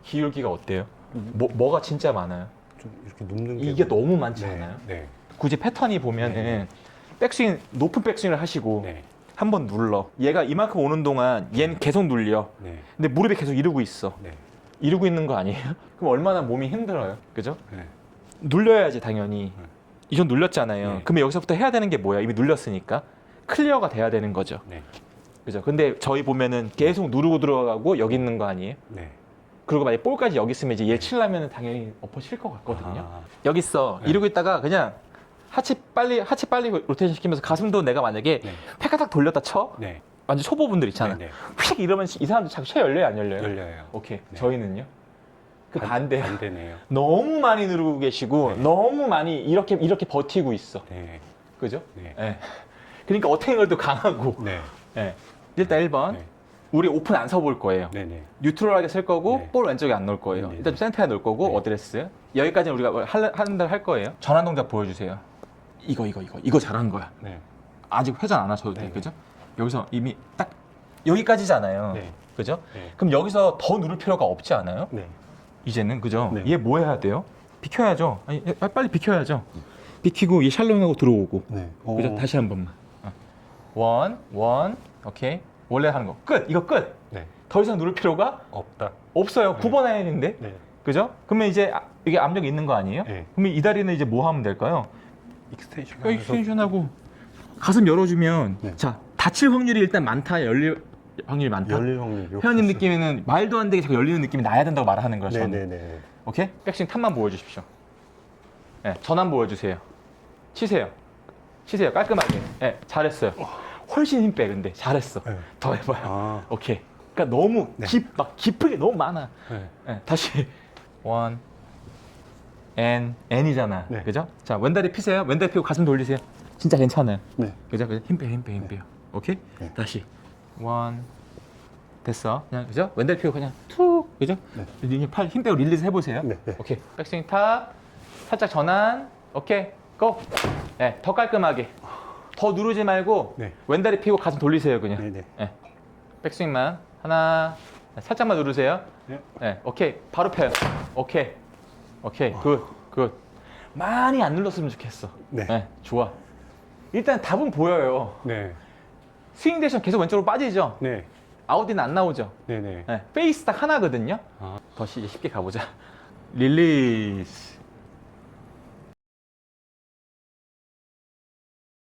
기울기가 어때요? 뭐가 진짜 많아요? 좀 이렇게 눕는 게 이게 너무 많지 네, 않아요? 네. 굳이 패턴이 보면은 백스윙, 높은 백스윙을 하시고 네. 한번 눌러. 얘가 이만큼 오는 동안 얘는 계속 눌려. 네. 근데 무릎이 계속 이러고 있어. 네. 이러고 있는 거 아니에요? 그럼 얼마나 몸이 힘들어요. 그죠? 네. 눌려야지 당연히. 이전 눌렸잖아요. 네. 그러면 여기서부터 해야 되는 게 뭐야? 이미 눌렸으니까. 클리어가 돼야 되는 거죠. 네. 그죠? 근데 저희 보면은 계속 누르고 들어가고 여기 있는 거 아니에요? 네. 그리고 만약에 볼까지 여기 있으면 이제 얘 칠려면 당연히 엎어 칠 것 같거든요. 아. 여기 있어. 네. 이러고 있다가 그냥 하체 빨리 로테이션 시키면서 가슴도 내가 만약에 네. 패가닥 돌렸다 쳐. 네. 완전 초보분들 있잖아. 네. 네. 휙 이러면 이 사람들 자꾸 체 열려요, 안 열려요? 열려요. 오케이. 네. 저희는요? 그 반대야. 반대네요. 너무 많이 누르고 계시고 네. 너무 많이 이렇게 버티고 있어. 네. 그죠? 네. 예. 그러니까 어택을도 강하고. 네. 예. 일단 1번. 네. 우리 오픈 안 서볼 거예요. 네. 네. 뉴트럴하게 쓸 거고 네. 볼 왼쪽에 안 넣을 거예요. 네. 일단 센터에 넣을 거고 네. 어드레스. 여기까지는 우리가 하는 대로 할 거예요. 전환 동작 보여주세요. 이거 잘한 거야. 네. 아직 회전 안 하셔도 돼. 네. 그죠? 여기서 이미 딱 여기까지잖아요. 네. 그죠? 네. 그럼 여기서 더 누를 필요가 없지 않아요? 네. 이제는 그죠? 네. 얘 뭐 해야 돼요? 비켜야죠. 아니, 빨리 비켜야죠. 비키고 얘 샬롱하고 들어오고. 네. 그죠? 다시 한 번만. 원, 오케이. 원래 하는 거 끝. 이거 끝. 네. 더 이상 누를 필요가 없다. 없어요. 네. 9번 아이인데, 네. 그죠? 그러면 이제 이게 압력이 있는 거 아니에요? 네. 그러면 이 다리는 이제 뭐 하면 될까요? 익스텐션. 뼈 익스텐션하고 가슴 열어주면 네. 자 다칠 확률이 일단 많다, 열릴 확률이 많다. 열릴 확률이 회원님 느낌에는 말도 안 되게 자꾸 열리는 느낌이 나야 된다고 말하는 거예요. 저는. 네네네. 오케이? 백스윙 탑만 보여주십시오. 네, 전환 보여주세요. 치세요. 깔끔하게. 네, 잘했어요. 훨씬 힘 빼. 근데 잘했어. 네. 더 해봐요. 아. 오케이. 그러니까 너무 네. 막 깊게 너무 많아. 네. 네, 다시 원, N이잖아. 네. 그죠? 자, 왼다리 피세요. 왼다리 피고 가슴 돌리세요. 진짜 괜찮아요. 네. 그죠? 힘 빼요. 오케이? 네. 다시 원, 됐어. 그냥 그죠? 왼다리 피고 그냥 툭, 그죠? 네. 팔 힘 빼고 릴리즈 해보세요. 네. 네. 오케이. 백스윙 탑, 살짝 전환. 오케이, 고. 네, 더 깔끔하게. 더 누르지 말고 네. 왼다리 피고 가슴 돌리세요, 그냥. 네네. 네. 백스윙만 하나, 살짝만 누르세요. 네. 네, 오케이. 바로 펴요. 오케이. 굿. 많이 안 눌렀으면 좋겠어. 네. 좋아. 일단 답은 보여요. 네. 스윙 대션 계속 왼쪽으로 빠지죠? 네. 아웃인 안 나오죠? 네네. 네, 페이스 딱 하나거든요? 아. 더 이제 쉽게 가보자. 릴리스.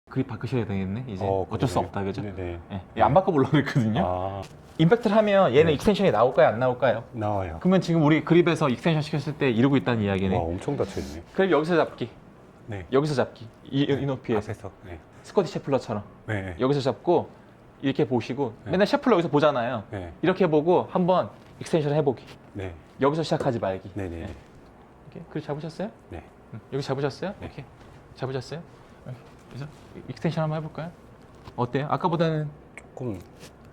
그립 바꾸셔야 되겠네, 이제. 어쩔 수 그러네요. 없다, 그죠? 네네. 네, 안 바꿔보려고 그랬거든요. 아, 임팩트를 하면 얘는 네. 익스텐션이 나올까요, 안 나올까요? 나와요. 그러면 지금 우리 그립에서 익스텐션 시켰을 때 이러고 있다는 이야기네. 와, 엄청 닫혀있네. 그립 여기서 잡기, 네. 여기서 잡기. 이 높이에서. 앞에서. 네. 스코티 셰플러처럼. 네. 여기서 잡고, 이렇게 보시고, 네. 맨날 셰플러 여기서 보잖아요. 네. 이렇게 보고 한번 익스텐션 해보기. 네. 여기서 시작하지 말기. 네네. 이렇게 그립 잡으셨어요? 네. 여기 잡으셨어요? 네. 오케이. 잡으셨어요? 그래서 익스텐션 한번 해볼까요? 어때요? 아까보다는 조금.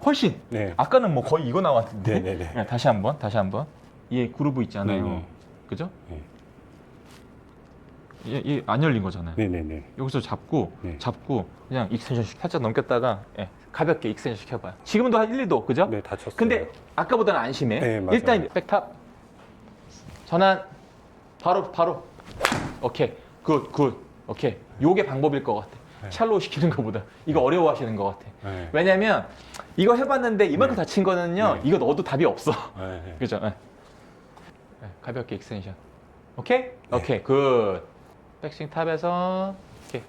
훨씬. 네. 아까는 뭐 거의 이거 나왔는데. 네네네. 네, 다시 한번. 얘 그루브 있잖아요. 네네. 그죠? 네. 얘 안 열린 거잖아요. 네네네. 여기서 잡고 네. 그냥 익스텐션 살짝 넘겼다가 가볍게 익스텐션 시켜봐요. 지금도 한 1, 2도 그죠? 네, 다쳤어요. 근데 아까보다는 안 심해. 네, 맞아요. 일단 백탑 전환 바로 오케이 굿 오케이. 요게 방법일 것 같아. 네. 샬로우 시키는 것보다 이거 어려워하시는 것 같아. 네. 왜냐면 이거 해봤는데 이만큼 네. 다친 거는요. 네. 이거 넣어도 답이 없어. 네. 그죠? 가볍게 익스텐션. 오케이? 네. 오케이 굿. 백스윙 탑에서 오케이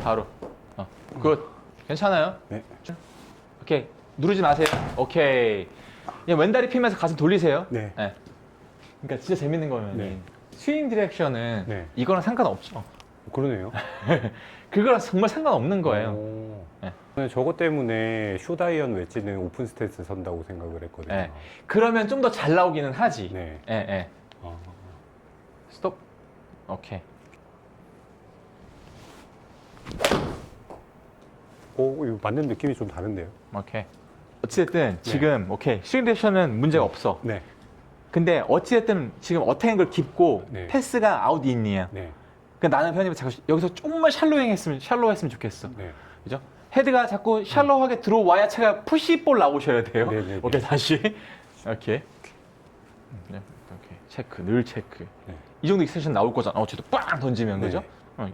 바로 굿. 괜찮아요? 네. 오케이 누르지 마세요. 오케이. 그냥 왼다리 피면서 가슴 돌리세요. 네. 그러니까 진짜 재밌는 거는 네. 스윙 디렉션은 네. 이거랑 상관없죠. 그러네요. 그거랑 정말 상관없는 거예요. 오. 네. 저는 저것 때문에 쇼다이언 웨지는 오픈 스탠스 선다고 생각을 했거든요. 네. 그러면 좀 더 잘 나오기는 하지. 네. 예. 아. 스톱. 오케이. 이거 맞는 느낌이 좀 다른데요? 오케이. 어찌됐든 지금 오케이 스윙 디렉션은 문제가 없어. 네. 근데 어찌됐든 지금 어택앵글 깊고 네. 패스가 아웃인이야. 네. 그러니까 나는 편집을 자꾸 여기서 좀만 샬로우 했으면 좋겠어. 네. 그죠? 헤드가 자꾸 샬로우하게 들어와야 차가 푸시볼 나오셔야 돼요. 네네네. 오케이 다시. 오케이. 네, 이렇게 체크, 늘 체크. 네. 이 정도 익스텐션 나올 거잖아. 쟤도 빵 던지면 네. 그죠?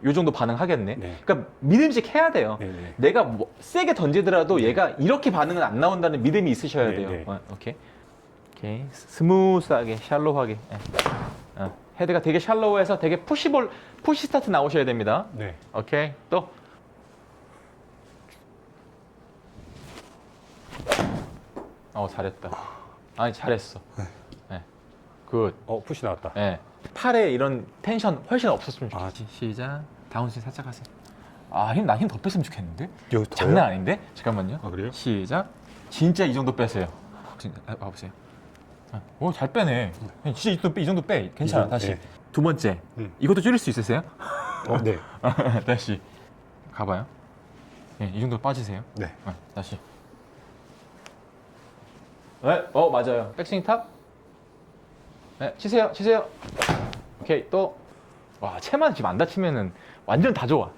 요 정도 반응하겠네. 네. 그러니까 믿음직해야 돼요. 네, 네. 내가 뭐 세게 던지더라도 네. 얘가 이렇게 반응은 안 나온다는 믿음이 있으셔야 네, 돼요. 네. 오케이. 오케이. 스무스하게, 샬로우하게. 헤드가 되게 샬로우해서 되게 푸시 스타트 나오셔야 됩니다. 네. 오케이. 또. 잘했다. 아니, 잘했어. 네. 굿. 푸시 나왔다. 네. 팔에 이런 텐션 훨씬 없었으면 좋겠어. 아, 시작. 다운스윙 살짝 하세요. 나 힘 더 뺐으면 좋겠는데? 더요? 장난 아닌데? 잠깐만요. 아, 그래요? 시작. 진짜 이 정도 빼세요. 와보세요. 잘 빼네. 진짜 이 정도 빼. 괜찮아. 다시. 네. 두 번째. 이것도 줄일 수 있으세요? 네. 다시. 가봐요. 네, 이 정도 빠지세요. 네. 다시. 네, 맞아요. 백스윙 탑. 네, 치세요. 오케이, 또. 와, 채만 지금 안 다치면은 완전 다 좋아.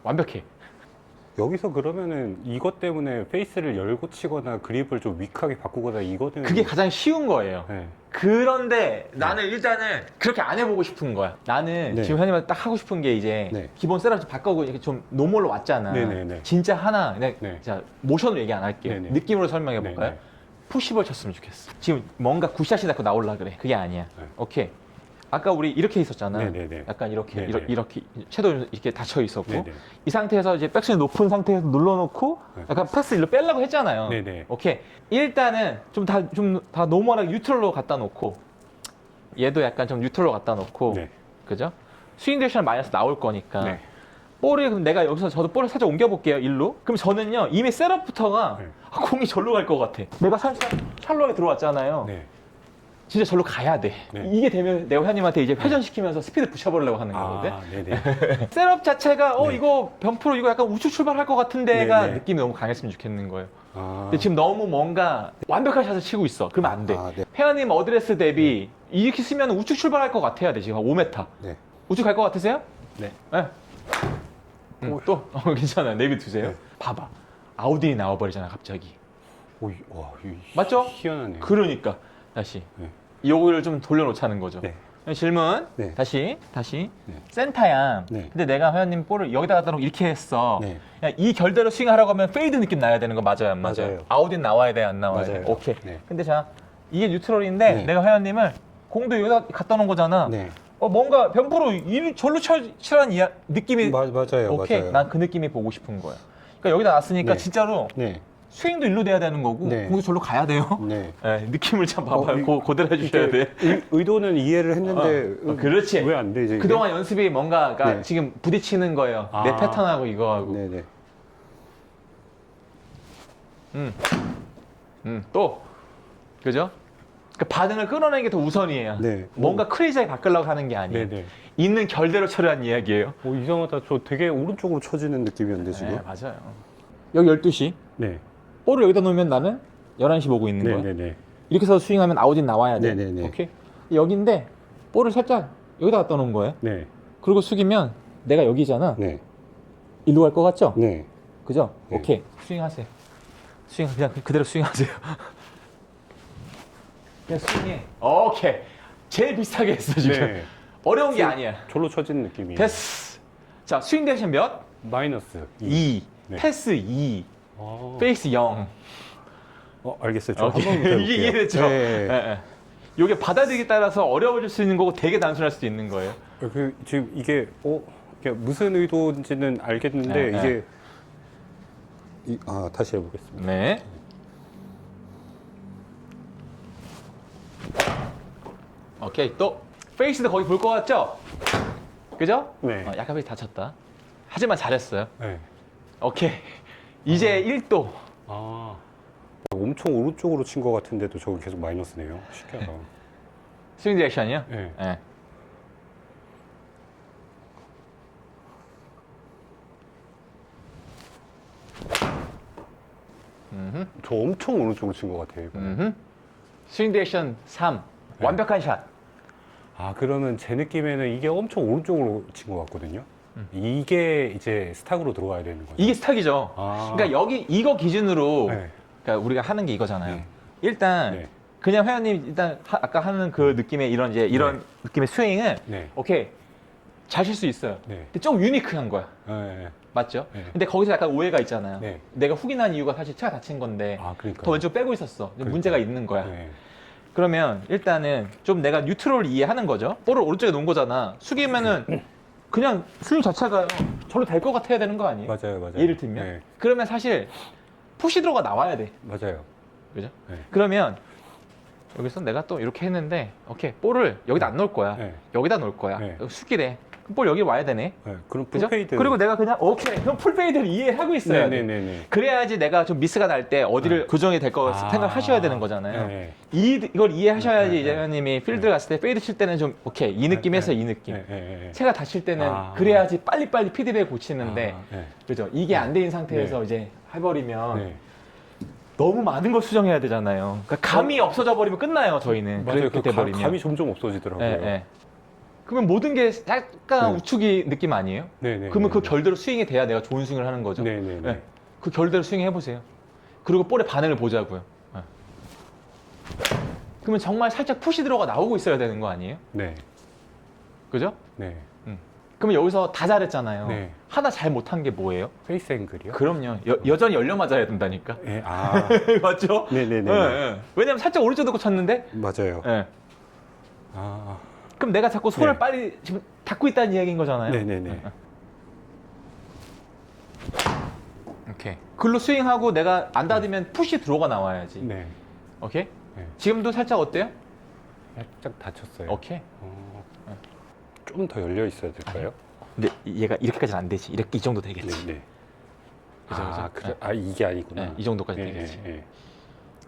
완벽해. 여기서 그러면은 이것 때문에 페이스를 열고 치거나 그립을 좀 위크하게 바꾸거나 이거는 그게 가장 쉬운 거예요. 네. 그런데 나는 일단은 그렇게 안 해보고 싶은 거야. 나는 네. 지금 현님한테 딱 하고 싶은 게 이제 네. 기본 셋업 좀 바꾸고 이렇게 좀 노멀로 왔잖아. 네네네. 진짜 하나, 그냥 네. 자, 모션으로 얘기 안 할게요. 네네. 느낌으로 설명해 볼까요? 네네. 푸시볼 쳤으면 좋겠어. 지금 뭔가 굿샷이 자꾸 나올라 그래. 그게 아니야. 네. 오케이. 아까 우리 이렇게 있었잖아. 네네네. 약간 이렇게 네네. 이렇게 채도 이렇게 닫혀 있었고 네네. 이 상태에서 이제 백스윙 높은 상태에서 눌러놓고 네. 약간 패스 일로 빼려고 했잖아요. 네네. 오케이. 일단은 좀 다 노멀하게 뉴트럴로 갖다 놓고 얘도 약간 좀 뉴트럴로 갖다 놓고 네. 그죠? 스윙 디렉션 마이너스 나올 거니까 네. 볼을 그럼 내가 여기서 저도 볼을 살짝 옮겨볼게요 일로. 그럼 저는요 이미 셋업부터가 네. 공이 절로 갈 것 같아. 내가 살짝 샬로하게 들어왔잖아요. 네. 진짜 절로 가야 돼. 네. 이게 되면 내가 회원님한테 이제 회전시키면서 스피드 붙여보려고 하는 거거든. 아, 네네. 셋업 자체가 네. 이거 변프로 이거 약간 우측 출발할 것 같은데가 네, 네. 느낌이 너무 강했으면 좋겠는 거예요. 아. 근데 지금 너무 뭔가 완벽한 샷을 치고 있어. 그러면 안 돼. 아, 네. 회원님 어드레스 대비 이렇게 쓰면 우측 출발할 것 같아야 돼. 지금 한 5m. 네. 우측 갈 것 같으세요? 네. 네. 또 괜찮아요. 내비 두세요. 네. 봐봐. 아우디 나와버리잖아 갑자기. 오, 와, 맞죠? 희한하네요. 그러니까 다시 네. 요거를 좀 돌려놓자는 거죠. 네. 질문. 네. 다시. 네. 센터야. 네. 근데 내가 회원님 볼을 여기다 갖다 놓고 이렇게 했어. 네. 야, 이 결대로 스윙하라고 하면 페이드 느낌 나야 되는 거 맞아요, 안 맞아요? 맞아요. 아웃인 나와야 돼, 안 나와야 맞아요. 돼? 오케이. 네. 근데 자, 이게 뉴트럴인데 네. 내가 회원님을 공도 여기다 갖다 놓은 거잖아. 네. 뭔가 변프로 절로 치라는 느낌이 맞아요. 오케이. 맞아요. 난 그 느낌이 보고 싶은 거야. 그러니까 여기다 놨으니까 네. 진짜로 네. 스윙도 일로 돼야 되는 거고 네. 공도 절로 가야 돼요. 네. 네, 느낌을 참 봐봐요. 이- 고대로 해주셔야 돼. 의도는 이해를 했는데 그렇지. 왜 안 되지? 이게? 그동안 연습이 뭔가 그러니까 네. 지금 부딪히는 거예요. 내 아. 패턴하고 이거하고. 네네. 또 그죠? 그러니까 반응을 끌어내는 게 더 우선이에요. 네. 뭔가 크레이지하게 바꾸려고 하는 게 아니에요. 네네. 있는 결대로 처리한 이야기예요. 오, 이상하다. 저 되게 오른쪽으로 쳐지는 느낌이었는데 지금. 네, 맞아요. 여기 12시. 네. 볼을 여기다 놓으면 나는 11시 보고 있는 거야. 네네네. 이렇게 해서 스윙하면 아웃인 나와야 돼. 네네네. 오케이? 여기인데 볼을 살짝 여기다 갖다 놓은 거예요. 네. 그리고 숙이면 내가 여기잖아. 네. 일로 갈 것 같죠? 네. 그죠? 네. 오케이. 스윙하세요. 그냥 그대로 스윙하세요. 그냥 스윙해. 오케이. 제일 비슷하게 했어 지금. 네. 어려운 게 아니야. 절로 쳐지는 느낌이에요. 됐어. 자, 스윙 대신 몇? 마이너스 2. 네. 패스 2. 아. 페이스 0. 알겠어요. 저 오케이. 한번 해볼게요. 이게 이해됐죠? 네. 예, 예. 이게 받아들이기에 따라서 어려워질 수 있는 거고 되게 단순할 수도 있는 거예요. 지금 이게 이게 무슨 의도인지는 알겠는데 네, 이게 다시 해보겠습니다. 네. 오케이. 또 페이스도 거의 볼 것 같죠? 그죠? 네. 약간 페이스 다쳤다. 하지만 잘했어요. 네. 오케이. 이제 1도. 아. 엄청 오른쪽으로 친 것 같은데도 저기 계속 마이너스네요. 신기하다. 스윙 디렉션이요? 네. 네. 저 엄청 오른쪽으로 친 것 같아요. 이거. 스윙 디렉션 3. 네. 완벽한 샷. 그러면 제 느낌에는 이게 엄청 오른쪽으로 친 것 같거든요. 이게 이제 스탁으로 들어와야 되는 거죠. 이게 스탁이죠. 아. 그러니까 여기 이거 기준으로 네. 그러니까 우리가 하는 게 이거잖아요. 네. 일단 네. 그냥 회원님 일단 아까 하는 그 느낌의 이런 이제 이런 느낌의 스윙은 네. 오케이 잘 칠 수 있어요. 네. 근데 좀 유니크한 거야. 네. 맞죠? 네. 근데 거기서 약간 오해가 있잖아요. 네. 내가 훅이 난 이유가 사실 체가 다친 건데 아, 그러니까. 더 왼쪽 빼고 있었어. 문제가 있는 거야. 네. 그러면 일단은 좀 내가 뉴트럴을 이해하는 거죠. 볼을 오른쪽에 놓은 거잖아. 숙이면은 그냥 스윙 자체가 저로 될 것 같아야 되는 거 아니에요? 맞아요, 맞아요. 예를 들면. 네. 그러면 사실 푸시 들어가 나와야 돼. 맞아요. 그죠? 네. 그러면 여기서 내가 또 이렇게 했는데 오케이 볼을 여기다 안 놓을 거야. 네. 여기다 놓을 거야. 네. 숙이래. 그럼 볼 여기 와야 되네. 네. 그럼 그죠? 풀페이드. 그리고 내가 그냥 오케이 그럼 풀페이드를 이해하고 있어야 돼. 네네네. 그래야지 내가 좀 미스가 날 때 어디를 교정이 될 거 생각하셔야 되는 거잖아요. 이걸 이해하셔야지 네, 이제 회원님이 필드를 갔을 때 페이드 칠 때는 좀 오케이 이 느낌에서 이 느낌. 체가 다칠 때는 그래야지 빨리빨리 피드백 고치는데 그죠? 이게 안 된 상태에서 이제 해버리면 너무 많은 걸 수정해야 되잖아요. 그러니까 감이 없어져 버리면 끝나요 저희는. 맞아요. 그렇게 돼버리면. 감이 점점 없어지더라고요. 예, 예. 그러면 모든 게 약간 우측이 느낌 아니에요? 네네. 그러면 그 결대로 스윙이 돼야 내가 좋은 스윙을 하는 거죠. 네네네. 네. 그 결대로 스윙 해보세요. 그리고 볼의 반응을 보자고요. 네. 그러면 정말 살짝 푸시 들어가 나오고 있어야 되는 거 아니에요? 네. 그죠? 네. 그러면 여기서 다 잘했잖아요. 네. 하나 잘 못한 게 뭐예요? 페이스 앵글이요? 그럼요. 여전히 열려 맞아야 된다니까. 네. 아. 맞죠? 네네네. 왜냐면 살짝 오른쪽 놓고 쳤는데. 맞아요. 네. 아. 그럼 내가 자꾸 손을 네. 빨리 지금 닫고 있다는 이야기인 거잖아요. 네네네. 오케이. 글로 스윙하고 내가 안 닫으면 푸시 들어가 나와야지. 네. 오케이? 네. 지금도 살짝 어때요? 살짝 다쳤어요. 오케이. 좀 더 열려 있어야 될까요? 근데 얘가 이렇게까지는 안 되지. 이렇게 이 정도 되겠지. 네. 그죠, 아, 그죠? 그래. 아, 이게 아니구나. 네, 이 정도까지 되겠지. 네.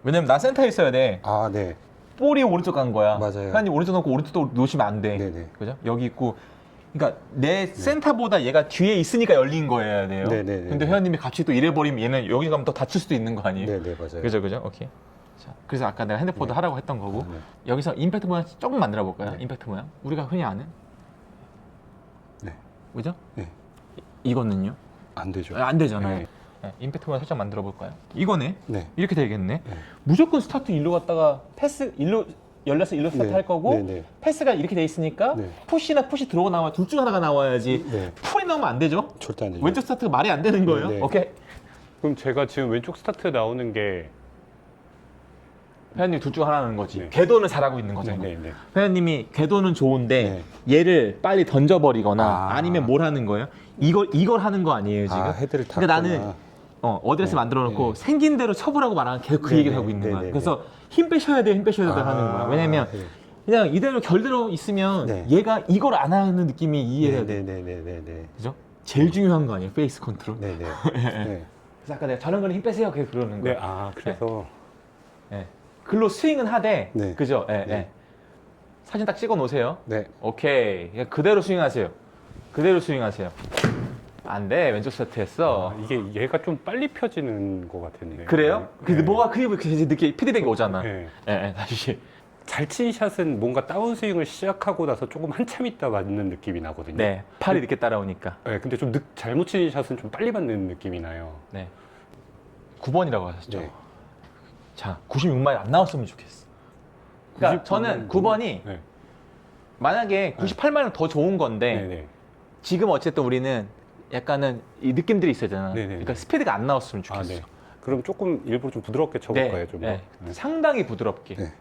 왜냐면 나 센터에 있어야 돼. 아, 네. 볼이 오른쪽 간 거야. 맞아요. 회원님 오른쪽 놓고 오른쪽도 놓으시면 안 돼. 네네. 그죠? 여기 있고. 그러니까 내 센터보다 얘가 뒤에 있으니까 열린 거여야 돼요. 네네네. 근데 회원님이 같이 또 이래 버리면 얘는 여기 가면 더 다칠 수도 있는 거 아니에요? 네네, 맞아요. 그죠, 그죠? 오케이. 자, 그래서 아까 내가 핸드폰도 하라고 했던 거고 네. 여기서 임팩트 모양 조금 만들어 볼까요? 네. 임팩트 모양. 우리가 흔히 아는. 네. 그죠? 네. 이거는요? 안 되죠. 안 되잖아요. 네. 네, 임팩트 모양 살짝 만들어 볼까요? 이거네. 네. 이렇게 되겠네. 네. 무조건 스타트 일로 갔다가 패스 일로 열려서 일로 스타트 네. 할 거고 네, 네. 패스가 이렇게 돼 있으니까 네. 푸시나 푸시 들어가 나와 둘 중 하나가 나와야지. 네. 풀이 나오면 안 되죠. 절대 안 되죠. 왼쪽 스타트가 말이 안 되는 거예요. 네, 네. 오케이. 그럼 제가 지금 왼쪽 스타트 나오는 게 회원님 둘 중 하나는 거지. 네. 궤도는 잘하고 있는 거잖아요. 네네. 회원님이 궤도는 좋은데 얘를 빨리 던져버리거나 아. 아니면 뭘 하는 거예요? 이걸 하는 거 아니에요 지금? 아, 헤드를 다. 그러니까 나는 어드레스 네. 만들어 놓고 네. 생긴 대로 쳐보라고 말하는 계속 그 네, 얘기를 네. 하고 있는 네, 거야. 네, 그래서 힘 빼셔야 돼요, 힘 빼셔야 돼요 하는 거야. 왜냐면 그냥 이대로 결대로 있으면 네. 얘가 이걸 안 하는 느낌이 이해해야 돼. 네네네네네. 그죠? 제일 중요한 거 아니에요, 페이스 컨트롤. 네네. 네. 그래서 아까 내가 저런 거는 힘 빼세요, 계속 그러는 네. 거야. 아, 그래서. 네. 글로 스윙은 하되, 네. 그죠? 예, 네. 예. 사진 딱 찍어 놓으세요. 네. 오케이. 그냥 그대로 스윙하세요. 그대로 스윙하세요. 안 돼. 왼쪽 스타트 했어. 아, 이게 얘가 좀 빨리 펴지는 것 같은데. 그래요? 네. 근데 뭐가 그게 이제 늦게 피드백이 오잖아. 네. 예, 예, 다시. 잘 친 샷은 뭔가 다운스윙을 시작하고 나서 조금 한참 있다 맞는 느낌이 나거든요. 네. 팔이 늦게 따라오니까. 네, 근데 좀 잘못 친 샷은 좀 빨리 맞는 느낌이 나요. 네. 9번이라고 하셨죠. 네. 자, 96마일 안 나왔으면 좋겠어. 그러니까 99 저는 9번이 네. 만약에 98마일은 더 좋은 건데 네네. 지금 어쨌든 우리는 약간은 이 느낌들이 있어야 되잖아. 네네네. 그러니까 스피드가 안 나왔으면 아, 좋겠어. 네. 그럼 조금 일부러 좀 부드럽게 쳐볼까요? 좀 더? 네. 네. 상당히 부드럽게. 네.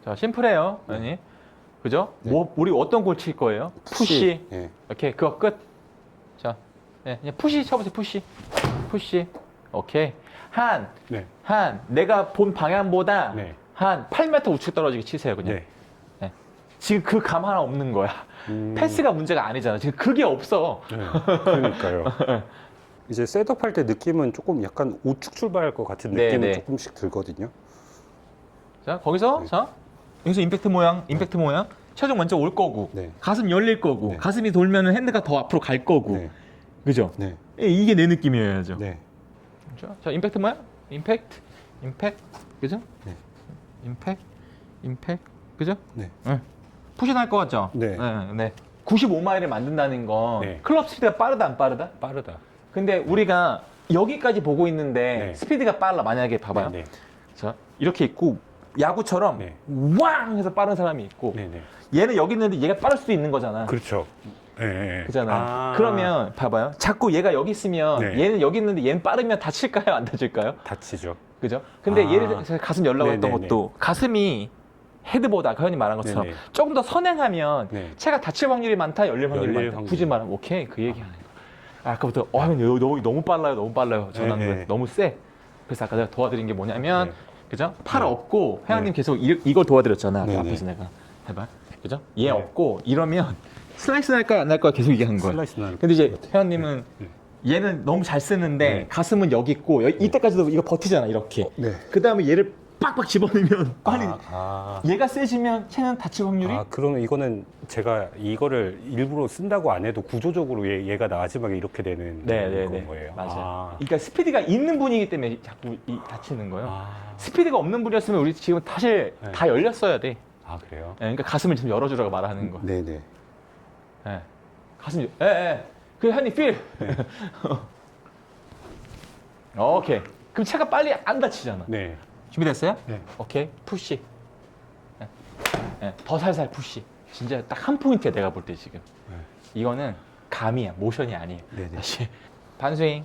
자, 심플해요, 아니? 그죠? 네. 뭐 우리 어떤 골 칠 거예요? 푸시. 네. 오케이, 그거 끝. 자, 네, 그냥 푸시 쳐보세요, 푸시. 푸시. 오케이. 네. 내가 본 방향보다 네. 한 8m 우측 떨어지게 치세요, 그냥. 네. 네. 지금 그 감 하나 없는 거야. 패스가 문제가 아니잖아. 지금 그게 없어. 네. 그러니까요. 이제 셋업할 때 느낌은 조금 약간 우측 출발할 것 같은 네, 느낌은 네. 조금씩 들거든요. 자, 거기서, 네. 자, 여기서 임팩트 모양, 체중 먼저 올 거고, 네. 가슴 열릴 거고, 네. 가슴이 돌면은 핸드가 더 앞으로 갈 거고, 네. 그죠? 네. 이게 내 느낌이어야죠. 네. 자, 임팩트 모양, 임팩트, 그죠? 네. 임팩트, 그죠? 네. 푸시 날 것 같죠? 네. 네. 95마일을 만든다는 건 네. 클럽 스피드가 빠르다, 안 빠르다? 빠르다. 근데 우리가 여기까지 보고 있는데 네. 스피드가 빨라. 만약에 봐봐요. 네. 자, 이렇게 있고 야구처럼 네. 왕 해서 빠른 사람이 있고 네. 네. 얘는 여기 있는데 얘가 빠를 수도 있는 거잖아. 그렇죠. 네. 그잖아. 그러면 봐봐요. 자꾸 얘가 여기 있으면 네. 얘는 여기 있는데 얘는 빠르면 다칠까요? 안 다칠까요? 다치죠. 그죠? 근데 아. 예를 들어서 가슴 열라고 했던 네네네. 것도 가슴이 헤드보다 그 형님 말한 것처럼 네네. 조금 더 선행하면 네. 체가 다칠 확률이 많다, 열릴 확률이 열릴 많다. 확률. 굳이 말하면 오케이 그 얘기하는 거. 아까부터 형님 너무 빨라요, 너무 빨라요. 저는 네. 너무 세. 그래서 아까 내가 도와드린 게 뭐냐면 네. 그죠? 팔 네. 업고 회원님 네. 계속 이걸 도와드렸잖아. 아까 네네. 앞에서 내가 해봐. 그죠? 얘 네. 업고 이러면 슬라이스 날까 안 날까 계속 얘기하는 거야. 슬라이스 날. 근데 이제 회원님은 네. 얘는 너무 잘 쓰는데 네. 가슴은 여기 있고 이때까지도 이거 버티잖아 이렇게. 네. 그 다음에 얘를 빡빡 집어넣으면 빨리 얘가 세지면 체는 다칠 확률이 그러면 이거는 제가 이거를 일부러 쓴다고 안 해도 구조적으로 얘가 마지막에 이렇게 되는 네네네 거예요. 맞아요. 그러니까 스피드가 있는 분이기 때문에 자꾸 다치는 거예요. 스피드가 없는 분이었으면 우리 지금 사실 네. 다 열렸어야 돼. 그래요? 네, 그러니까 가슴을 좀 열어주라고 말하는 거. 네네. 네. 가슴 그 한입 필. 오케이. 그럼 체가 빨리 안 다치잖아. 네. 준비됐어요? 네. 오케이. 푸시. 더 살살 푸시. 진짜 딱 한 포인트야 내가 볼 때 지금. 네. 이거는 감이야, 모션이 아니에요. 네네. 다시 반스윙.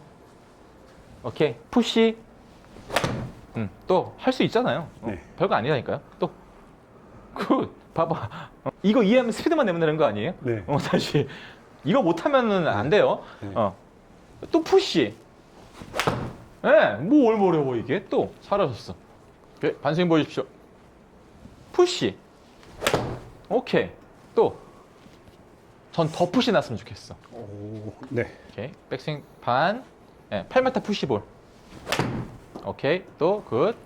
오케이. 푸시. 또 할 수 있잖아요. 네. 별거 아니라니까요. 또 굿. 봐봐. 이거 이해하면 스피드만 내면 되는 거 아니에요? 네. 다시 이거 못하면은 안 돼요. 네. 또 푸시. 뭐 얼마 어려워 이게 또 사라졌어. 오케이. 반스윙 보여주십시오. 푸시. 오케이. 또 전 더 푸시 났으면 좋겠어. 네. 오케이. 백스윙 반. 8m 푸시볼. 오케이. 또 굿.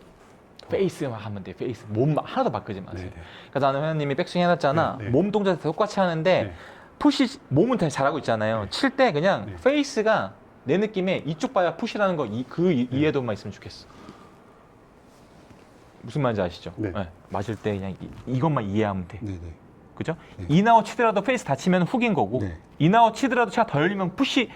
페이스만 하면 돼. 페이스. 몸 하나도 바꾸지 마세요. 네네. 그래서 나는 회원님이 백스윙 해놨잖아. 네, 네. 몸 동작 똑같이 하는데 네. 푸시 몸은 다 잘하고 있잖아요. 네. 칠 때 그냥 네. 페이스가 내 느낌에 이쪽 봐야 푸시라는 거 이해도만 있으면 좋겠어. 무슨 말인지 아시죠? 네. 맞을 때 그냥 이것만 이해하면 돼. 네네. 그죠? 네. 인아웃 치더라도 페이스 다치면 훅인 거고 네. 인아웃 치더라도 체가 더 열리면 푸시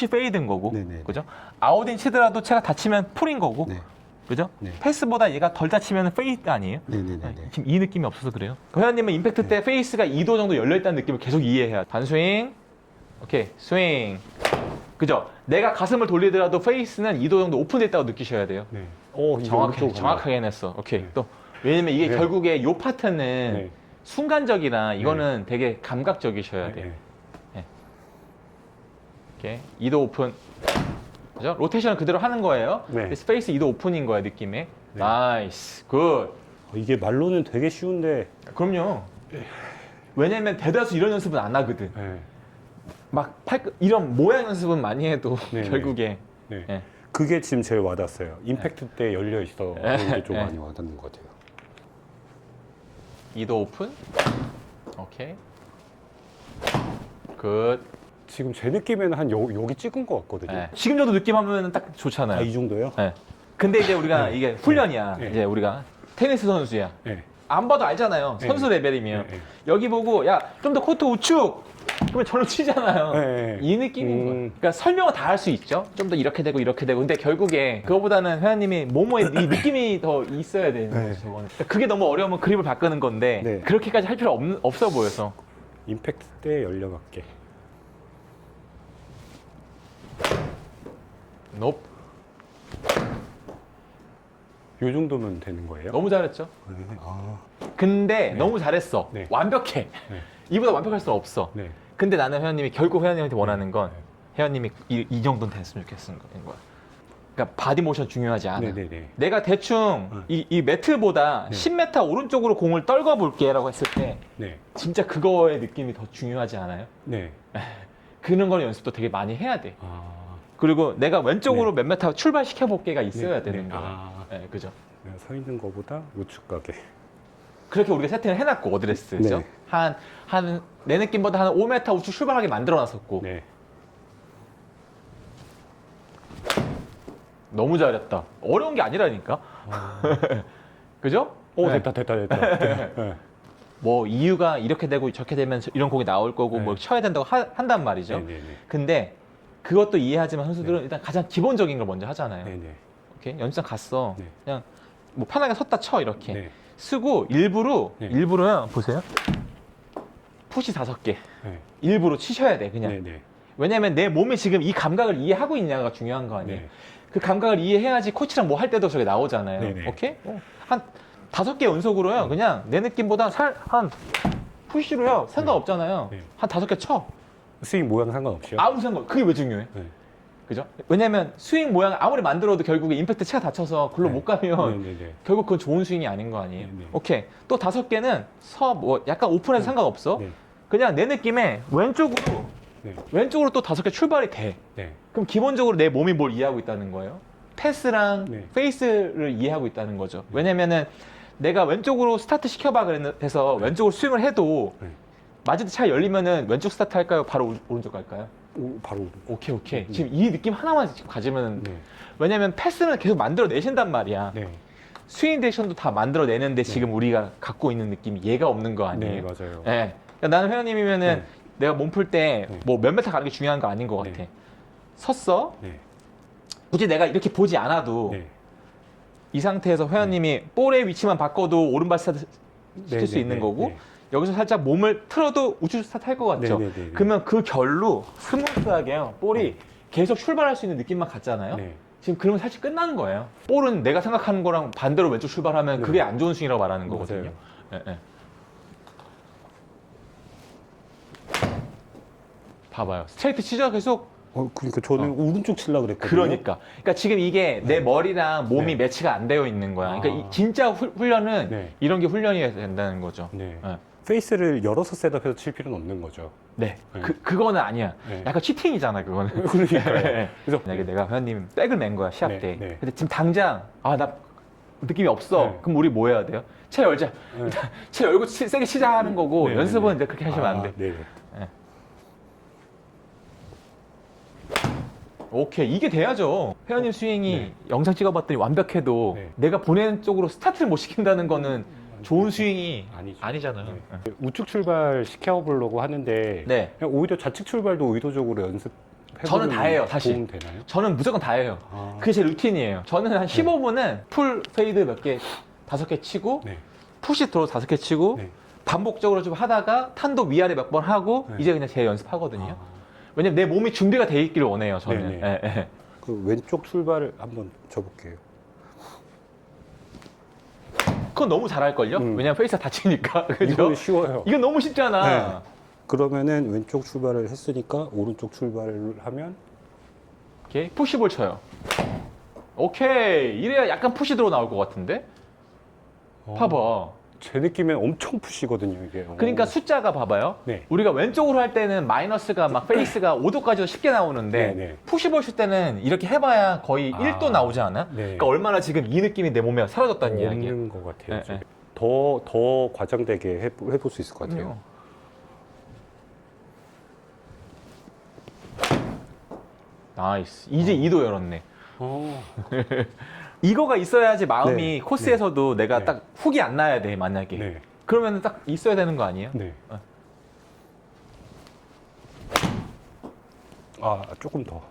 페이드인 거고 네네. 그죠? 아웃인 치더라도 체가 다치면 풀인 거고 네. 그죠? 네. 패스보다 얘가 덜 다치면 페이드 아니에요? 네네네. 지금 이 느낌이 없어서 그래요. 그 회원님은 임팩트 때 페이스가 2도 정도 열려있다는 느낌을 계속 이해해야 돼. 반스윙. 오케이. 스윙. 그죠? 내가 가슴을 돌리더라도 페이스는 2도 정도 오픈되어 있다고 느끼셔야 돼요. 네. 정확하게 해냈어. 오케이. 또 왜냐면 이게 네. 결국에 요 파트는 네. 순간적이라 이거는 되게 감각적이셔야 돼요. 네. 오케이. 2도 오픈. 그죠? 로테이션을 그대로 하는 거예요. 네. 스페이스 2도 오픈인 거야, 느낌에. 나이스. 굿. 이게 말로는 되게 쉬운데. 그럼요. 왜냐면 대다수 이런 연습은 안 하거든. 네. 막 이런 모양 연습은 많이 해도 네, 결국에 네. 네. 그게 지금 제일 와닿았어요. 임팩트 때 열려 있어. 그게 좀 네. 많이 와닿는 것 같아요. 2도 오픈. 오케이. 굿. 지금 제 느낌에는 한 여기 찍은 것 같거든요. 네. 지금 저도 느낌 하면 딱 좋잖아요. 이 정도요? 네. 근데 이제 우리가 네. 이게 훈련이야. 네. 이제 우리가 테니스 선수야. 네. 안 봐도 알잖아요. 네. 선수 레벨이면. 네. 여기 보고 야 좀 더 코트 우측. 그러면 저로 치잖아요. 네. 이 느낌인 거예요. 그러니까 설명은 다 할 수 있죠. 좀 더 이렇게 되고 이렇게 되고. 근데 결국에 그거보다는 회원님이 모모에 이 느낌이 더 있어야 되는 네. 거죠. 저거는. 그게 너무 어려우면 그립을 바꾸는 건데 네. 그렇게까지 할 필요 없어 보여서. 임팩트 때 열려갈게. 높. 요 정도면 되는 거예요? 너무 잘했죠. 네. 아. 근데 너무 잘했어. 네. 완벽해. 네. 이보다 완벽할 수 없어. 네. 근데 나는 회원님이 결국 회원님한테 원하는 건 네. 회원님이 이 정도는 됐으면 좋겠는 거야. 그러니까 바디 모션 중요하지 않아. 네네네. 내가 대충 이 매트보다 네. 10m 오른쪽으로 공을 떨궈 볼게라고 했을 때 네. 진짜 그거의 느낌이 더 중요하지 않아요? 네. 그런 걸 연습도 되게 많이 해야 돼. 아. 그리고 내가 왼쪽으로 몇 메타 출발시켜 볼게가 있어야 네. 되는 네. 거야. 아. 네, 그죠? 내가 서 있는 거보다 우측 가게. 그렇게 우리가 세팅을 해놨고 어드레스 그죠? 네. 한 내 느낌보다 한 5m 우측 출발하게 만들어놨었고 네. 너무 잘했다. 어려운 게 아니라니까. 그죠? 네. 됐다. 네. 뭐 이유가 이렇게 되고 저렇게 되면 이런 공이 나올 거고 네. 뭐 쳐야 된다고 한단 말이죠. 네네네. 근데 그것도 이해하지만 선수들은 일단 가장 기본적인 걸 먼저 하잖아요. 네네. 오케이? 연습장 갔어. 네. 그냥 뭐 편하게 섰다 쳐 이렇게 네. 쓰고 네. 일부러요. 보세요. 푸시 5개. 네. 일부러 치셔야 돼 그냥. 네네. 왜냐면 내 몸이 지금 이 감각을 이해하고 있냐가 중요한 거 아니에요. 네. 그 감각을 이해해야지 코치랑 뭐 할 때도 저게 나오잖아요. 네네. 오케이? 한 5개 연속으로요. 그냥 내 느낌보다 한 푸시로요. 상관없잖아요. 네. 한 5개 쳐. 스윙 모양 상관없이요? 아무 상관. 그게 왜 중요해? 네. 그죠? 왜냐면 스윙 모양 아무리 만들어도 결국에 임팩트 체가 다쳐서 글로 네. 못 가면 네네네. 결국 그건 좋은 스윙이 아닌 거 아니에요. 네네. 오케이. 또 5개는 뭐 약간 오픈해서 상관없어. 네. 그냥 내 느낌에 왼쪽으로 네. 왼쪽으로 또 5개 출발이 돼. 네. 그럼 기본적으로 내 몸이 뭘 이해하고 있다는 거예요? 패스랑 네. 페이스를 이해하고 있다는 거죠. 왜냐면은 내가 왼쪽으로 스타트 시켜봐 그래서 왼쪽으로 스윙을 해도 네. 맞을 때 차가 열리면은 왼쪽 스타트 할까요? 바로 오른쪽 갈까요? 바로. 오케이. 네. 지금 이 느낌 하나만 지금 가지면 네. 왜냐면 패스는 계속 만들어 내신단 말이야. 네. 스윙 덱션도 다 만들어 내는데 지금 우리가 갖고 있는 느낌이 얘가 없는 거 아니에요? 네, 맞아요. 네. 그러니까 나는 회원님이면은 네. 내가 몸 풀 때 네. 뭐 몇 메타 가는 게 중요한 거 아닌 것 같아. 네. 섰어. 네. 굳이 내가 이렇게 보지 않아도 네. 이 상태에서 회원님이 볼의 위치만 바꿔도 오른발 스타트 시킬 수 네, 있는 네, 거고 네. 여기서 살짝 몸을 틀어도 우측 스타트 할 것 같죠? 네, 네, 네, 네. 그러면 그 결로 스무스하게요. 볼이 계속 출발할 수 있는 느낌만 같잖아요. 네. 지금 그러면 사실 끝나는 거예요. 볼은 내가 생각하는 거랑 반대로 왼쪽 출발하면 네. 그게 안 좋은 스윙이라고 말하는 맞아요. 거거든요. 예, 예. 봐봐요. 스트레이트 치죠 계속. 그러니까 저는 오른쪽 치려고 그랬거든요. 그러니까 지금 이게 내 머리랑 몸이 네. 매치가 안 되어 있는 거야. 그러니까 아. 진짜 훈련은 네. 이런 게 훈련이 된다는 거죠. 네. 네. 페이스를 열어서 셋업해서 칠 필요는 없는 거죠. 네. 네. 그거는 아니야. 네. 약간 치팅이잖아, 그거는. 그러니까요. 그래서 만약에 내가 회원님 백을 맨 거야, 시합 네, 때. 네. 근데 지금 당장, 나 느낌이 없어. 네. 그럼 우리 뭐 해야 돼요? 채 열자. 네. 채 열고 세게 치자 하는 거고, 네, 연습은 네, 이제 그렇게 하시면 안 돼. 네. 오케이. 이게 돼야죠. 회원님 스윙이 네. 영상 찍어봤더니 완벽해도 네. 내가 보내는 쪽으로 스타트를 못 시킨다는 거는 좋은 스윙이 아니죠. 아니잖아요. 네. 우측 출발 시켜보려고 하는데 네. 그냥 오히려 좌측 출발도 의도적으로 연습해보면 저는 다 해요, 사실. 도움 되나요? 저는 무조건 다 해요. 아. 그게 제 루틴이에요. 저는 한 15분은 풀 페이드 몇 개, 5개 치고, 네. 푸시 드로우 5개 치고, 네. 반복적으로 좀 하다가 탄도 위아래 몇 번 하고, 네. 이제 그냥 제 연습하거든요. 아. 왜냐면 내 몸이 준비가 돼 있기를 원해요, 저는. 네네. 예, 예. 그 왼쪽 출발을 한번 줘볼게요. 그건 너무 잘할걸요? 왜냐면 페이스가 다치니까. 그죠? 이건 쉬워요. 이건 너무 쉽잖아. 네. 그러면은 왼쪽 출발을 했으니까 오른쪽 출발을 하면 오케이. 푸시볼 쳐요. 오케이. 이래야 약간 푸시 들어 나올 것 같은데? 봐봐. 제 느낌엔 엄청 푸시거든요, 이게. 그러니까 숫자가 봐봐요. 네. 우리가 왼쪽으로 할 때는 마이너스가 막 페이스가 5도까지도 쉽게 나오는데 네, 네. 푸시볼 칠 때는 이렇게 해봐야 거의 1도 나오지 않아? 네. 그러니까 얼마나 지금 이 느낌이 내 몸에 사라졌다는 이야기예요. 없는 것 같아요. 네, 지금. 네. 더 과장되게 해볼 수 있을 것 같아요. 나이스. 이제 2도 열었네. 어. 이거가 있어야지 마음이 네, 코스에서도 내가 네. 딱 훅이 안 나야 돼, 만약에. 네. 그러면 딱 있어야 되는 거 아니에요? 네. 어. 아, 조금 더.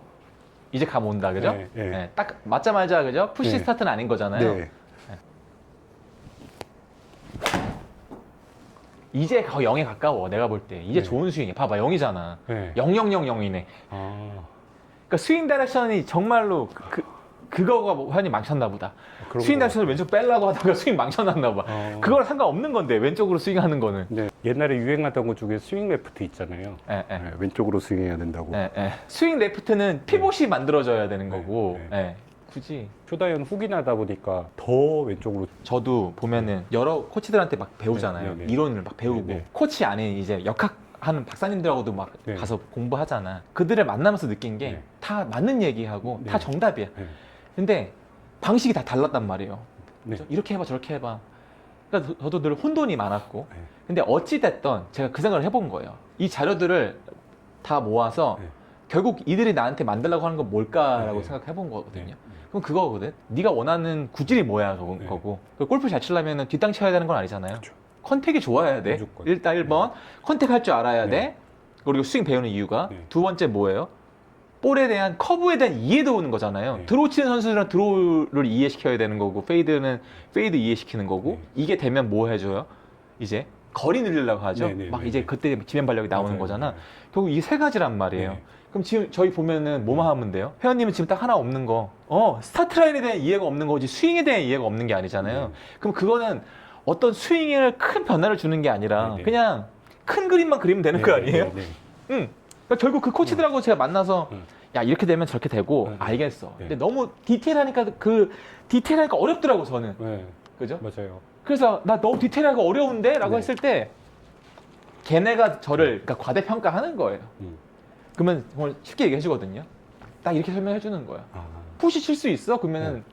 이제 감 온다, 그죠? 네, 네. 네, 딱 맞자마자, 그죠? 푸시 네. 스타트는 아닌 거잖아요. 네. 이제 거의 0에 가까워, 내가 볼 때. 이제 네. 좋은 스윙이야. 봐봐, 0이잖아. 네. 0000이네. 아. 그러니까 스윙 다이렉션이 정말로 그거가 회원이 망쳤나 보다. 그런 스윙 거 다이렉션을 왼쪽 빼려고 하다가 스윙 망쳐놨나 봐. 그거랑 상관없는 건데, 왼쪽으로 스윙하는 거는. 네. 옛날에 유행하던 것 중에 스윙 레프트 있잖아요. 예, 예. 네, 왼쪽으로 스윙해야 된다고. 예, 예. 스윙 레프트는 피봇이 만들어져야 되는 거고, 네. 예. 굳이. 초다이언 훅이 나다 보니까 더 왼쪽으로. 저도 보면은 여러 코치들한테 막 배우잖아요. 네, 네. 이론을 막 배우고. 네, 네. 코치 안에 이제 역학하는 박사님들하고도 막 네. 가서 공부하잖아. 그들을 만나면서 느낀 게 네. 다 맞는 얘기하고 네. 다 정답이야. 네. 근데 방식이 다 달랐단 말이에요. 네. 그죠? 이렇게 해봐, 저렇게 해봐. 그러니까 저도 늘 혼돈이 많았고. 네. 근데 어찌됐든 제가 그 생각을 해본 거예요. 이 자료들을 다 모아서 네. 결국 이들이 나한테 만들려고 하는 건 뭘까라고 네. 생각해 본 거거든요. 네. 그럼 그거거든. 네가 원하는 구질이 뭐야, 네. 거고. 골프 잘 치려면 뒷땅 쳐야 되는 건 아니잖아요. 그렇죠. 컨택이 좋아야 돼. 무조건. 일단 1번 컨택 할 줄 알아야 네. 돼. 그리고 스윙 배우는 이유가. 네. 두 번째 뭐예요? 볼에 대한 커브에 대한 이해도 오는 거잖아요. 네. 드로우 치는 선수들은 드로우를 이해시켜야 되는 거고 페이드는 페이드 이해시키는 거고 네. 이게 되면 뭐 해줘요? 이제 거리 늘리려고 하죠. 네, 네, 막 네, 이제 네. 그때 지면 발력이 나오는 맞아요. 거잖아. 네. 결국 이 세 가지란 말이에요. 네. 그럼 지금 저희 보면은 뭐만 하면 돼요? 회원님은 지금 딱 하나 없는 거. 스타트 라인에 대한 이해가 없는 거지 스윙에 대한 이해가 없는 게 아니잖아요. 네. 그럼 그거는 어떤 스윙에 큰 변화를 주는 게 아니라 네, 네. 그냥 큰 그림만 그리면 되는 거 아니에요? 네, 네, 네. 응. 그러니까 결국 그 코치들하고 제가 만나서 응. 야 이렇게 되면 저렇게 되고 네. 알겠어. 네. 근데 너무 디테일하니까 디테일하니까 어렵더라고 저는. 네. 그죠? 맞아요. 그래서 나 너무 디테일하고 어려운데? 라고 네. 했을 때 걔네가 저를 그러니까 과대평가하는 거예요. 그러면 정말 쉽게 얘기해 주거든요. 딱 이렇게 설명해 주는 거야. 아. 푸시 칠 수 있어? 그러면은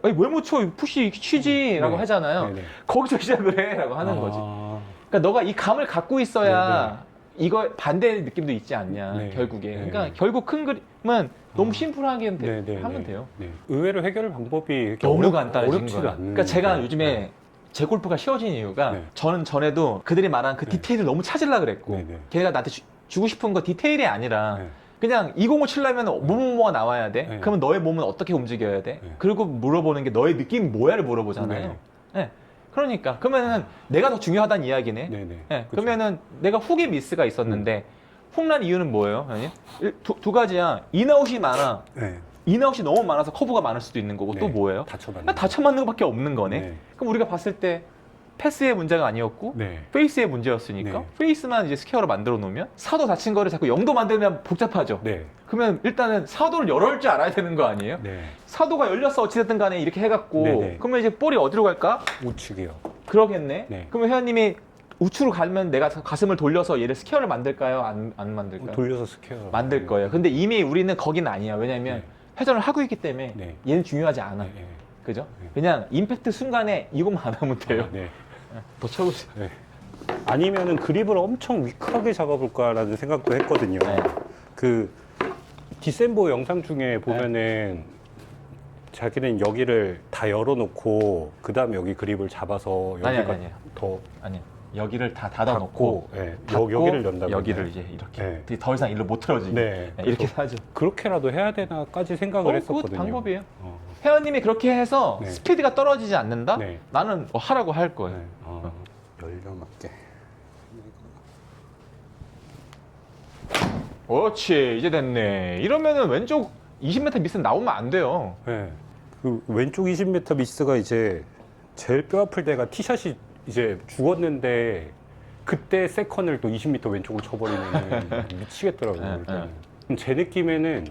아니 왜 못 쳐? 푸시 치지? 라고 네. 하잖아요. 네, 네. 거기서 시작을 해 라고 하는 거지. 아. 그러니까 너가 이 감을 갖고 있어야 이거 반대 느낌도 있지 않냐 네. 결국에. 네. 그러니까 결국 큰 그림은 너무 아. 심플하게 네, 네, 하면 네. 돼요. 네. 의외로 해결 방법이 이렇게 너무 간단해진 어렵지가 거예요. 않는. 그러니까 제가 네. 요즘에 제 골프가 쉬워진 이유가 네. 저는 전에도 그들이 말한 그 네. 디테일을 너무 찾으려고 그랬고 네, 네. 걔가 나한테 주고 싶은 거 디테일이 아니라 네. 그냥 205 치려면 뭐뭐가 나와야 돼? 네. 그러면 너의 몸은 어떻게 움직여야 돼? 네. 그리고 물어보는 게 너의 느낌이 뭐야를 물어보잖아요. 네. 네. 그러니까 그러면은 내가 더 중요하다는 이야기네. 네, 네. 네, 그쵸. 그러면은 내가 훅에 미스가 있었는데 훅난 이유는 뭐예요? 아니? 두 가지야. 인아웃이 많아. 네. 인아웃이 너무 많아서 커브가 많을 수도 있는 거고 네. 또 뭐예요? 다쳐봤네. 다쳐 맞는 것밖에 없는 거네. 네. 그럼 우리가 봤을 때 패스의 문제가 아니었고 네. 페이스의 문제였으니까 네. 페이스만 이제 스퀘어로 만들어 놓으면 사도 다친 거를 자꾸 0도 만들면 복잡하죠. 네. 그러면 일단은 사도를 열을 줄 알아야 되는 거 아니에요? 네. 사도가 열렸어 어찌됐든 간에 이렇게 해갖고 네, 네. 그러면 이제 볼이 어디로 갈까? 우측이요. 그러겠네. 네. 그러면 회원님이 우측으로 가면 내가 가슴을 돌려서 얘를 스퀘어를 만들까요? 안 만들까요? 돌려서 스퀘어. 만들 거예요. 근데 이미 우리는 거기는 아니야. 왜냐면 네. 회전을 하고 있기 때문에 네. 얘는 중요하지 않아. 네. 네. 그죠? 네. 그냥 임팩트 순간에 이것만 안 하면 돼요. 아, 네. 더 쳐보세요. 네. 아니면은 그립을 엄청 위크하게 잡아볼까라는 생각도 했거든요. 네. 그 디셈버 영상 중에 보면은 자기는 여기를 다 열어놓고 그 다음에 여기 그립을 잡아서 여기가 아니요. 더 아니요. 여기를 다 닫아놓고 네. 닫고 여기를 연다. 여기를 이제 이렇게 네. 더 이상 일로 못 틀어지게 네. 네, 이렇게 하죠. 그렇게라도 해야 되나까지 생각을 그거 했었거든요. 방법이에요. 어. 회원님이 그렇게 해서 네. 스피드가 떨어지지 않는다? 네. 나는 하라고 할 거예요. 네. 열려 맞게. 그렇지 이제 됐네. 이러면은 왼쪽 20m 미스 나오면 안 돼요. 네. 그 왼쪽 20m 미스가 이제 제일 뼈 아플 때가 티샷이 이제 죽었는데 그때 세컨을 또 20m 왼쪽으로 쳐버리면 미치겠더라고요. 네, 일단은. 제 느낌에는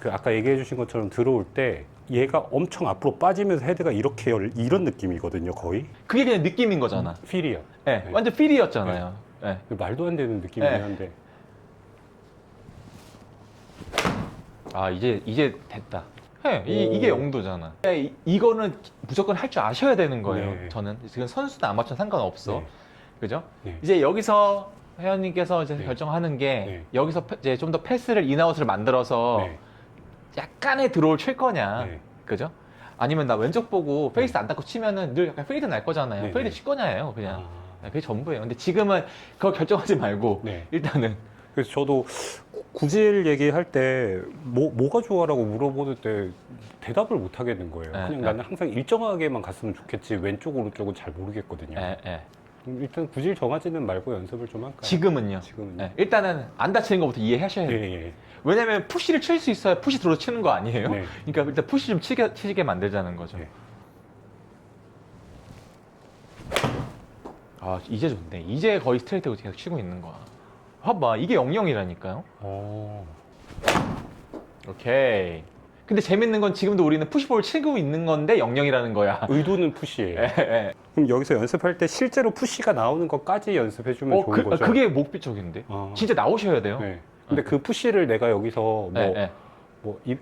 그 아까 얘기해 주신 것처럼 들어올 때 얘가 엄청 앞으로 빠지면서 헤드가 이렇게 이런 느낌이거든요, 거의. 그게 그냥 느낌인 거잖아. 필이야. 네, 네. 완전 필이었잖아요. 네. 말도 안 되는 느낌이긴 네. 한데. 아 이제 됐다. 네, 오. 이게 영도잖아. 이거는 무조건 할 줄 아셔야 되는 거예요. 네. 저는 지금 선수도 아마추어 상관없어. 네. 그죠? 네. 이제 여기서 회원님께서 이제 네. 결정하는 게 네. 여기서 이제 좀 더 패스를 인아웃을 만들어서 네. 약간의 드로우를 칠 거냐, 네. 그죠? 아니면 나 왼쪽 보고 페이스 안 닦고 치면은 늘 약간 페이드 날 거잖아요. 네, 페이드 네. 칠 거냐예요, 그냥. 아, 네, 그게 전부예요. 근데 지금은 그걸 결정하지 말고 네. 일단은 그래서 저도 구질 얘기할 때 뭐가 좋아라고 물어보는 때 대답을 못 하겠는 거예요. 네, 그냥 네. 나는 항상 일정하게만 갔으면 좋겠지 왼쪽 오른쪽은 잘 모르겠거든요. 일단 구질 정하지는 말고 연습을 좀 할까요? 지금은요. 지금은요. 네, 일단은 안 다치는 것부터 이해하셔야 돼요. 예, 예. 왜냐면 푸시를 칠 수 있어야 푸시 들어 치는 거 아니에요? 네. 그러니까 일단 푸시 좀 치게 만들자는 거죠. 네. 아 이제 좋네. 이제 거의 스트레이트로 계속 치고 있는 거야. 봐봐 이게 0-0이라니까요. 오케이. 근데 재밌는 건 지금도 우리는 푸시볼 치고 있는 건데 0-0이라는 거야. 의도는 푸시예요. 예. 그럼 여기서 연습할 때 실제로 푸시가 나오는 것까지 연습해주면 좋은 거죠? 그게 목표적인데. 아. 진짜 나오셔야 돼요. 네. 근데 그 푸시를 내가 여기서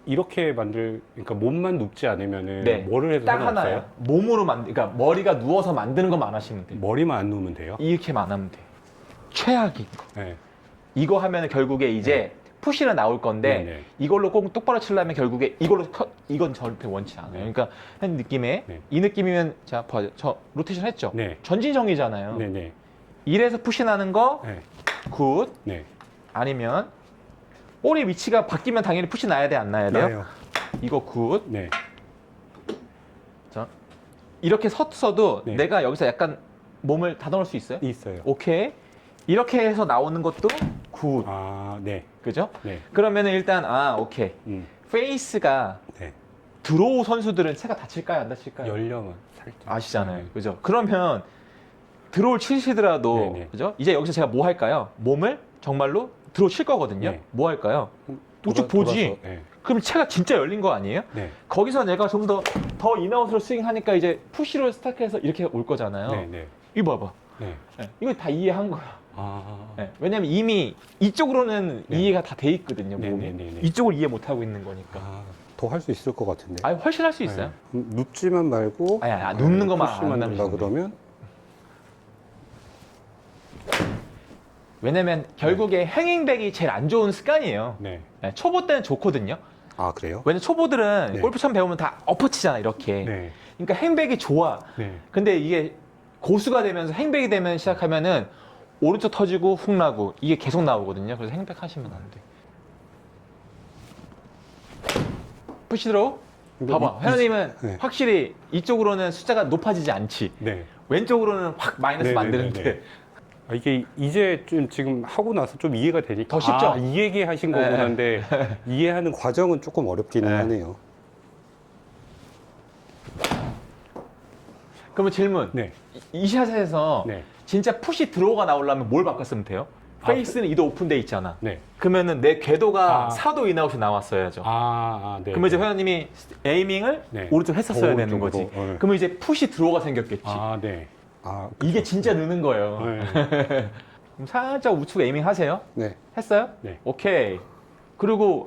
이렇게 그러니까 몸만 눕지 않으면은 네. 뭐를 해도 딱 상관없어요? 하나야. 몸으로 그러니까 머리가 누워서 만드는 것만 하시면 돼요. 머리만 안 누우면 돼요? 이렇게만 하면 돼. 최악인 거. 네. 이거 하면 결국에 이제 푸시는 나올 건데 네, 네. 이걸로 꼭 똑바로 치려면 결국에 이건 절대 원치 않아요. 네. 그러니까 한 느낌에 네. 이 느낌이면 자 봐요. 저 로테이션 했죠. 네. 전진정이잖아요. 네네. 이래서 푸시 나는 거 네. 굿. 네. 아니면 볼의 위치가 바뀌면 당연히 푸시 나야 돼, 안 나야 돼요? 나요. 이거 굿. 네. 자, 이렇게 섰어도 네. 내가 여기서 약간 몸을 다 넣을 수 있어요? 있어요. 오케이. 이렇게 해서 나오는 것도 굿. 아, 네. 그죠? 네. 그러면은 일단, 오케이. 페이스가 네. 드로우 선수들은 채가 다칠까요? 안 다칠까요? 연령은 살짝. 아시잖아요. 네. 그죠? 그러면 드로우를 치시더라도, 네네. 그죠? 이제 여기서 제가 뭐 할까요? 몸을 정말로 드로우 칠 거거든요. 네. 뭐 할까요? 우측 보지. 네. 그럼 채가 진짜 열린 거 아니에요? 네. 거기서 내가 좀 더 인아웃으로 스윙하니까 이제 푸시로 스타트해서 이렇게 올 거잖아요. 네. 네. 이거 봐봐. 네. 네, 이거 다 이해한 거야. 아. 네, 왜냐면 이미 이쪽으로는 네. 이해가 다 돼 있거든요. 네, 몸이. 네, 네, 네. 이쪽을 이해 못 하고 있는 거니까. 더 할 수 있을 것 같은데. 아니 훨씬 할 수 있어요. 네. 눕지만 말고. 아니, 눕는 것만 안 푸시만 하면 된다 되는데. 그러면. 왜냐면 결국에 행잉백이 제일 안 좋은 습관이에요. 네. 네, 초보 때는 좋거든요. 아, 그래요? 왜냐면 초보들은 네. 골프 처음 배우면 다 엎어치잖아 이렇게. 네. 그러니까 행백이 좋아. 네. 근데 이게 고수가 되면서 행백이 되면 시작하면은 오른쪽 터지고 훅 나고 이게 계속 나오거든요. 그래서 행백 하시면 안 돼. 푸시드로우? 봐봐. 회원님은 네. 확실히 이쪽으로는 숫자가 높아지지 않지. 네. 왼쪽으로는 확 마이너스 네, 네, 만드는데. 네, 네. 이게 이제 좀 지금 하고 나서 좀 이해가 되니까 더 쉽죠? 이 얘기 하신 거구나 한데 이해하는 과정은 조금 어렵기는 네. 하네요. 그러면 질문. 네. 이 샷에서 네. 진짜 푸시 드로우가 나오려면 뭘 바꿨으면 돼요? 페이스는 2도 오픈돼 있잖아. 네. 그러면은 내 궤도가 아. 4도 인아웃이 나왔어야죠. 네. 그러면 이제 회원님이 에이밍을 네. 오른쪽 했었어야 더 되는 오른쪽으로. 거지. 네. 그러면 이제 푸시 드로우가 생겼겠지. 네. 이게 진짜 느는 거예요. 네. 그럼 살짝 우측 에이밍 하세요. 네. 했어요? 네. 오케이. 그리고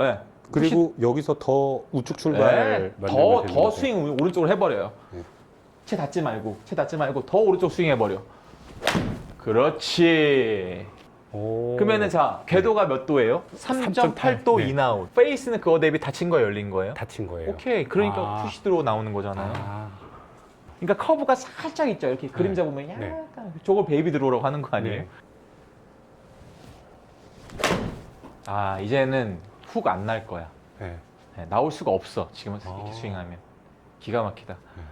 그리고 여기서 더 우측 출발 더 스윙 오른쪽으로 해버려요. 네. 채 닿지 말고 더 오른쪽 스윙 해버려. 그렇지. 그러면은 자 궤도가 몇 도예요? 3.8도 네. 인아웃. 페이스는 그거 대비 닫힌 거 열린 거예요? 다친 거예요. 오케이. 그러니까 푸시 들어 나오는 거잖아요. 그러니까 커브가 살짝 있죠. 이렇게 그림자 보면 약간 네. 저걸 베이비 드로우라고 하는 거 아니에요? 네. 이제는 훅 안 날 거야. 네. 네, 나올 수가 없어. 지금 이렇게 아. 스윙하면 기가 막히다. 네.